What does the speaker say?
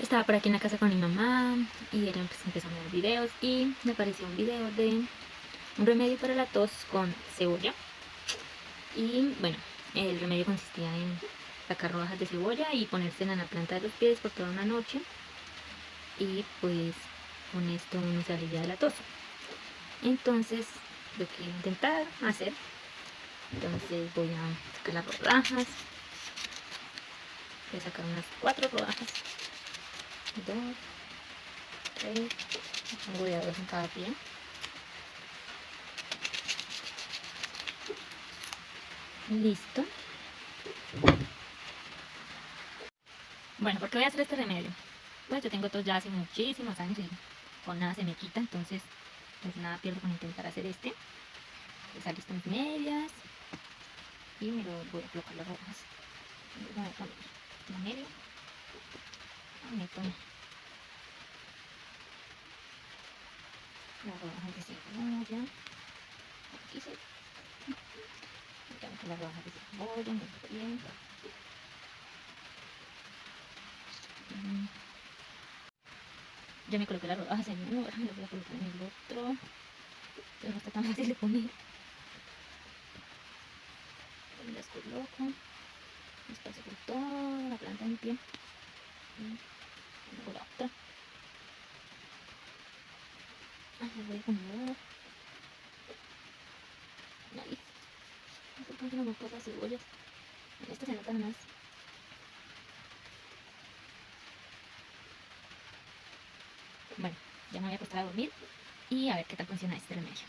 Estaba por aquí en la casa con mi mamá y ella empezó a mirar videos y me apareció un video de un remedio para la tos con cebolla. Y bueno, el remedio consistía en sacar rodajas de cebolla y ponérsela en la planta de los pies por toda una noche, y pues con esto uno se alivia de la tos. Entonces lo quiero intentar hacer. Entonces voy a sacar las rodajas. Voy a sacar unas 4 rodajas, 2, 3, voy a 2 en cada pie. Listo. Bueno, ¿por qué voy a hacer este remedio? Pues yo tengo tos ya hace muchísimos años y con nada se me quita, entonces pues nada pierdo con intentar hacer este. Pues alisto mis medias y me lo voy a colocar las rodajas. Voy a poner la media, meto las rodajas de cebolla, aquí se metemos las rodajas de cebolla en el pie. Ya me coloqué las rodajas en uno, ahora me las voy a colocar en el otro, pero no está tan fácil de poner. Las coloco, las paso por toda la planta de mi pie y luego la otra. Les voy a acomodar ahí. Estoy poniendo muy pocas cebollas, en esta se notan más. Bueno, ya me voy a acostar a dormir y a ver qué tal funciona este remedio.